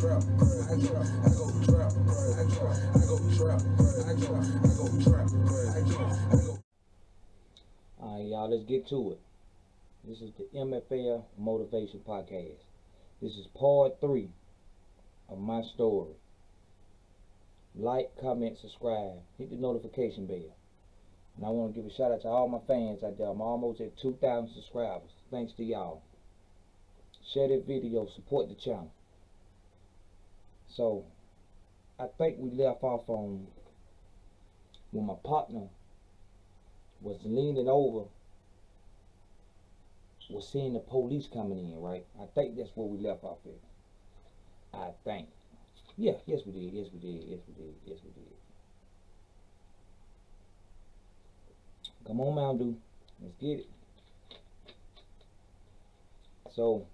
trap, I go trap, I go trap, I go trap, I go. Alright, y'all, let's get to it. This is the M.F.L. Motivation Podcast. This is part 3 of my story. Like, comment, subscribe, hit the notification bell. And I want to give a shout out to all my fans out there. I'm almost at 2,000 subscribers. Thanks to y'all. Share that video, support the channel. So, I think we left off on when my partner was leaning over, was seeing the police coming in, right? I think that's where we left off at. I think. Yeah, yes we did, yes we did, yes we did, yes we did. Come on, Mountain Dew. Let's get it. So,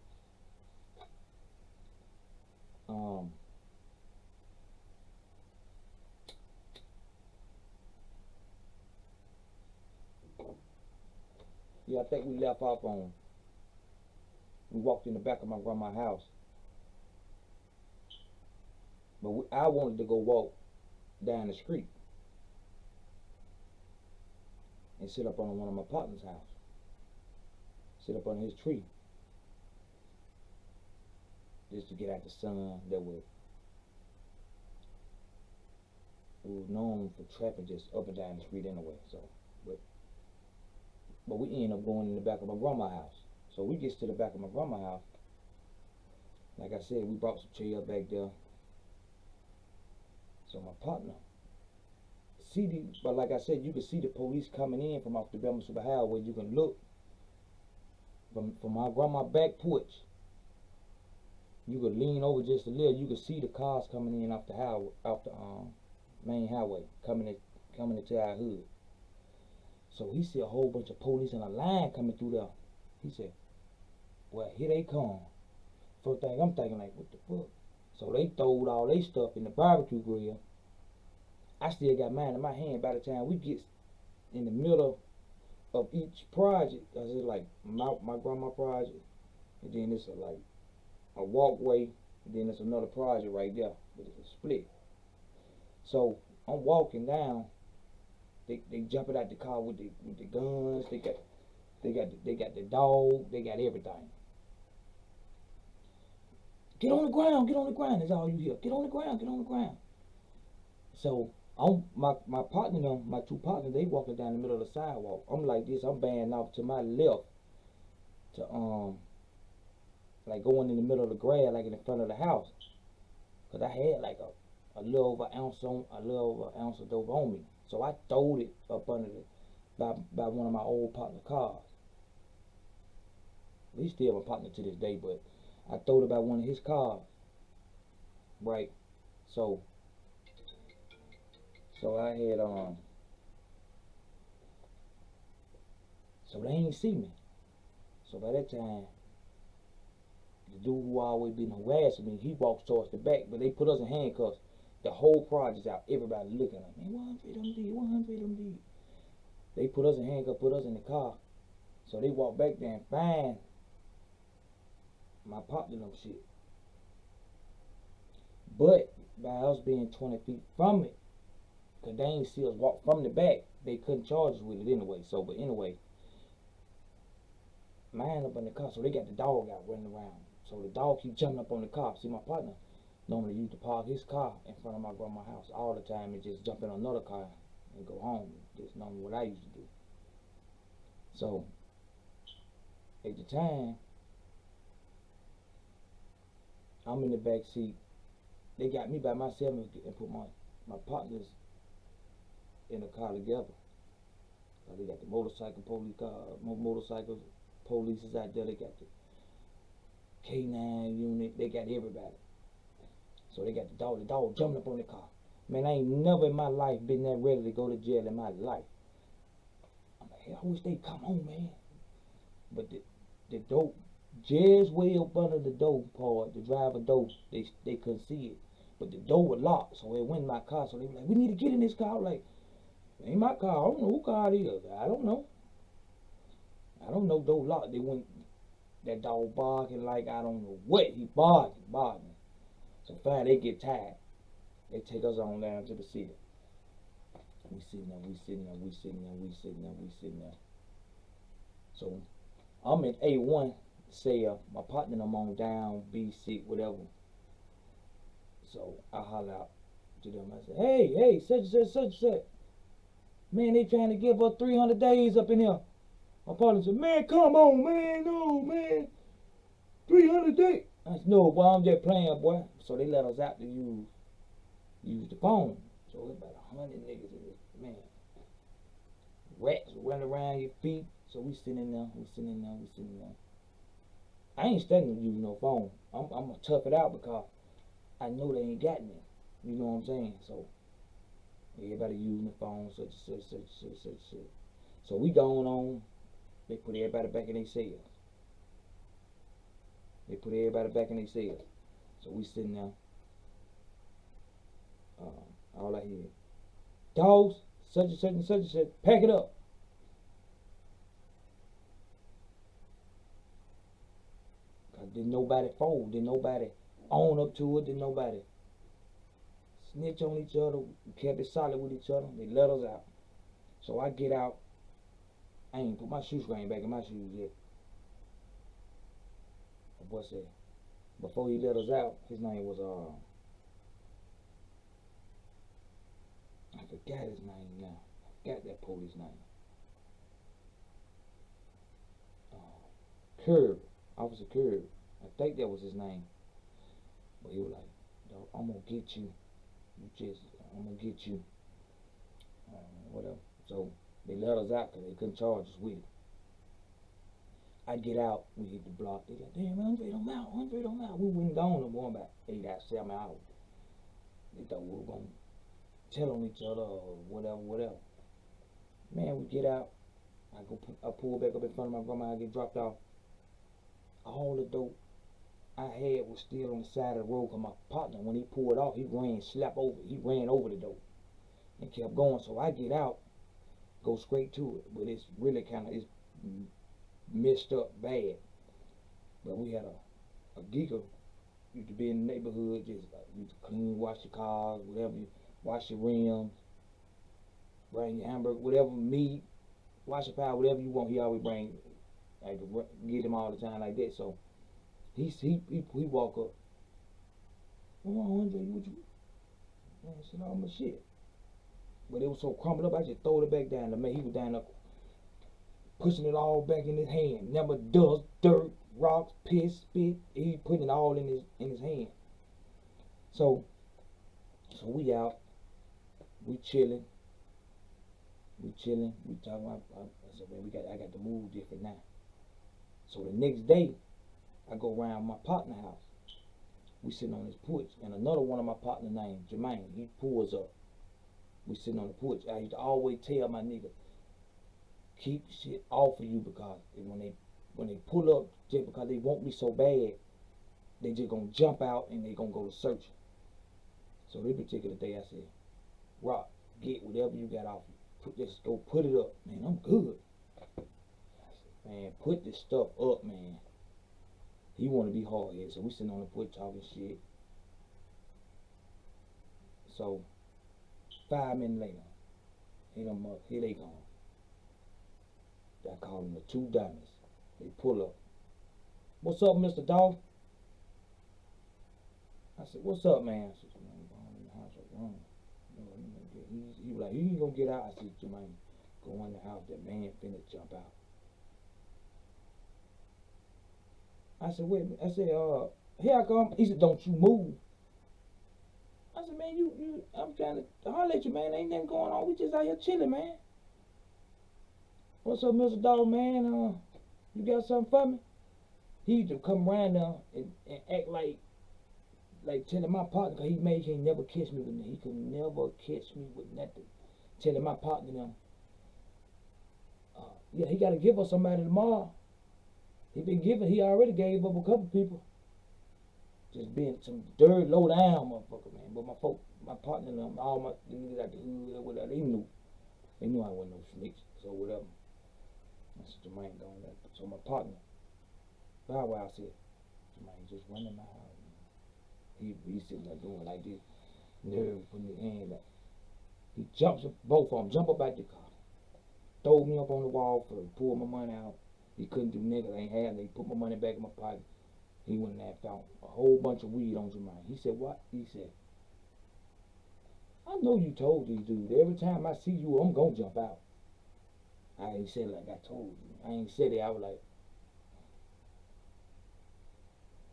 yeah, I think we left off on, we walked in the back of my grandma's house. But I wanted to go walk down the street and sit up on one of my partner's house. Sit up on his tree. Just to get out the sun. That way we were known for trapping just up and down the street anyway. So but we ended up going in the back of my grandma's house. So we get to the back of my grandma's house. Like I said, we brought some chairs back there. So my partner but like I said, you can see the police coming in from off the Belmont Super Highway. You can look from my grandma's back porch. You could lean over just a little. You could see the cars coming in off the highway, off the main highway, coming into our hood. So he see a whole bunch of police in a line coming through there. He said, "Well, here they come." First thing I'm thinking, like, what the fuck? So they throwed all their stuff in the barbecue grill. I still got mine in my hand. By the time we get in the middle of each project, cause it's like my grandma project, and then it's like a walkway, and then there's another project right there, but it's a split. So I'm walking down. They jumping out the car with the guns. They got the dog. They got everything. Get on the ground. Get on the ground. That's all you hear. Get on the ground. Get on the ground. So my partner, my two partners, they walking down the middle of the sidewalk. I'm like this. I'm banging off to my left to like going in the middle of the grass, like in the front of the house, cause I had like a little over an ounce of dope on me. So I throwed it up under by one of my old partner cars. He's still my partner to this day, but I throwed it by one of his cars. Right. So I had so they ain't see me. So by that time, the dude who always been harassing me, he walks towards the back, but they put us in handcuffs. The whole project's out. Everybody looking at me. 100 MD. They put us in handcuffs, put us in the car. So they walk back there and find my partner and shit. But by us being 20 feet from it, cause they ain't see us walk from the back, they couldn't charge us with it anyway. So, but anyway, mine up in the car. So they got the dog out running around. So the dog keep jumping up on the car. See, my partner normally used to park his car in front of my grandma's house all the time and just jump in another car and go home. That's normally what I used to do. So at the time, I'm in the back seat. They got me by myself and put my partners in the car together. They got the motorcycles, police is out there. They got the K9 unit. They got everybody. So they got the dog jumping up on the car. Man, I ain't never in my life been that ready to go to jail in my life. I'm like, hey, I wish they come home, man. But the dope, just way up under the door part, the driver door, they couldn't see it. But the door was locked, so it went in my car. So they were like, we need to get in this car. I'm like, it ain't my car. I don't know who car it is. I don't know. Door locked. They went, that dog barking like I don't know what. He barking. So fine, they get tired. They take us on down to the city. We sitting there, we sitting there, we sitting there, we sitting there, we sitting there. So I'm in A1, say my partner I'm on down B6, whatever. So I holler out to them. I said, hey, such. Man, they trying to give us 300 days up in here. My partner said, man, come on, man, no, man. 300 days. I said, no, boy, I'm just playing, boy. So they let us out to use the phone. So it's about 100 niggas in this, man. Rats running around your feet. So we sitting there. I ain't studying to use no phone. I'm gonna tough it out because I know they ain't got me. You know what I'm saying? So everybody using the phone, such. So we going on. They put everybody back in their cells. So we sitting there. All I hear, dogs, such and such, pack it up. Cause didn't nobody fold, didn't nobody own up to it, didn't nobody snitch on each other. We kept it solid with each other. They let us out. So I get out. I ain't put my shoestring back in my shoes yet. The boy said, before he let us out, his name was I forgot his name now. I forgot that police name. Curb, Officer Curb. I think that was his name. But he was like, dog, I'm gonna get you. I'm gonna get you. Whatever. So they let us out because they couldn't charge us with it. I get out, we hit the block. They like, damn, Andre don't out. We went gone no more about 8 out, 7 hours. They thought we were gonna tell on each other or whatever. Man, we get out. I pull back up in front of my grandma. I get dropped off. All the dope I had was still on the side of the road. Cause my partner, when he pulled off, he ran over the dope and kept going. So I get out, go straight to it. But it's really it's messed up bad. But we had a geeker used to be in the neighborhood, just used to clean, wash your cars, whatever, wash your rims, bring your hamburger, whatever, meat, wash your power, whatever you want. He always bring, like, get him all the time like that. So he walk up. Come on, Andre, what you? Man, I said, all my shit. But it was so crumbled up, I just throw it back down. The man, he was down there pushing it all back in his hand. Never dust, dirt, rocks, piss, spit. He putting it all in his hand. So we out. We chilling. We talking about. I said, man, I got to move different now. So the next day, I go around my partner's house. We sitting on his porch, and another one of my partner named Jermaine, he pulls up. We sitting on the porch. I used to always tell my nigga, keep shit off of you, because when they pull up, just because they want me so bad, they just gonna jump out and they gonna go to search. So this particular day, I said, Rock, get whatever you got off you. Just go put it up. Man, I'm good. I said, man, put this stuff up, man. He want to be hard-headed, so we sitting on the porch talking shit. So 5 minutes later, hit them up. Here they come. I call them the two diamonds. They pull up. What's up, Mr. Dawg? I said, what's up, man? I said, man, I'm going in the house right wrong. He was like, you ain't gonna get out. I said, Jermaine, go in the house. That man finna jump out. I said, wait a minute. I said, here I come. He said, don't you move. I said, man, I'm trying to holler at you, man. Ain't nothing going on. We just out here chilling, man. What's up, Mr. Dawg, man? You got something for me? He used to come around now and act like telling my partner, cause he can't never catch me with nothing. He could never catch me with nothing. Telling my partner now, yeah, he gotta give us somebody tomorrow. He already gave up a couple people. Just being some dirty, low down motherfucker, man. But my partner, all my niggas out the hood or whatever, they knew I wasn't no snitch, so whatever. I said, Jermaine going there. So my partner, Bow Wow said, Jermaine, just run in my house, man. He sitting there doing like this, nerve putting his hand up. He jumps up, both of them jump up out the car, throw me up on the wall for pull my money out. He couldn't do niggas, I ain't had nothing. He put my money back in my pocket. He went in there and found a whole bunch of weed on Jermaine. He said, what? He said, I know you told these dudes, every time I see you, I'm gonna jump out. I ain't said like I told you. I ain't said it. I was like,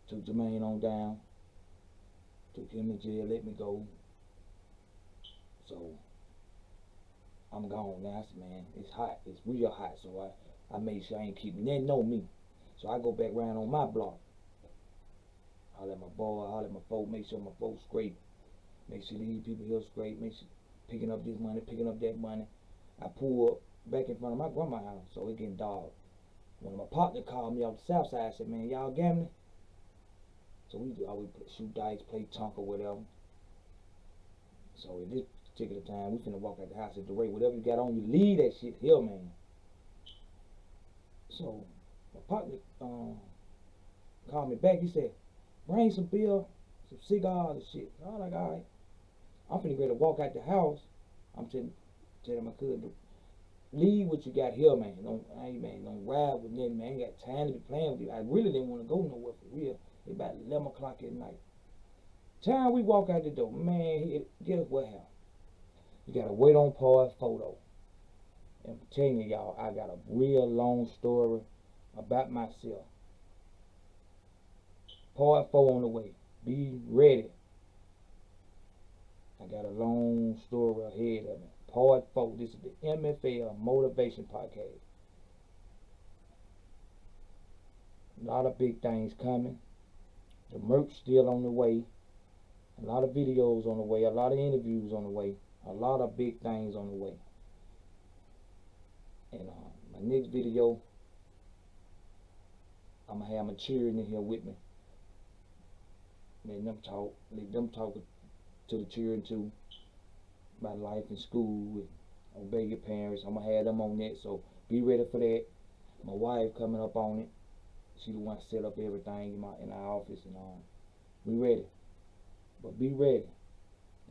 took Jermaine on down, took him to jail, let me go. So I'm gone now. I said, man, it's hot. It's real hot. So I made sure I ain't keeping. They know me. So I go back around on my block. I'll let my boy, I'll let my folk, make sure my folks straight. Make sure these people here straight. Make sure picking up this money, picking up that money. I pull up back in front of my grandma's house, so it getting dark. One of my partner called me off the south side, said, man, y'all gambling? So we always shoot dice, play tunk or whatever. So at this particular time, we finna walk out the house at the rate. Whatever you got on you, leave that shit here, man. So my partner called me back. He said, bring some beer, some cigars and shit. I was like, all right. I'm finna get to walk out the house. I'm telling my cousin, leave what you got here, man. Don't ride with nothing, man. I ain't got time to be playing with you. I really didn't want to go nowhere for real. It's about 11 o'clock at night. Time we walk out the door, man, guess what happened? You gotta wait on Paul's photo. And I'm telling you, y'all, I got a real long story about myself. Part 4 on the way. Be ready. I got a long story ahead of me. Part 4. This is the M.F.L. Motivation Podcast. A lot of big things coming. The merch still on the way. A lot of videos on the way. A lot of interviews on the way. A lot of big things on the way. And my next video, I'm going to have my children in here with me. Let them talk to the children too about life in school and obey your parents. I'm going to have them on that, so be ready for that. My wife coming up on it. She the one set up everything in our office and we ready. But be ready.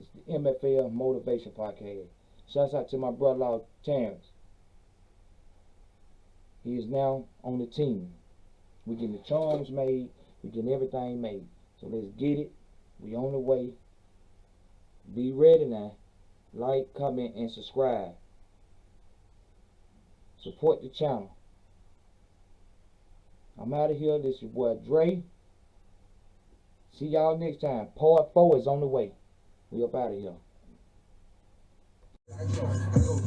It's the M.F.L. Motivation Podcast. Shouts out to my brother-in-law, Terrence. He is now on the team. We're getting the charms made. We're getting everything made. So let's get it. We on the way. Be ready now. Like, comment, and subscribe. Support the channel. I'm out of here. This is your boy Dre. See y'all next time. Part 4 is on the way. We up out of here. I go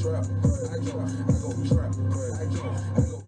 trap.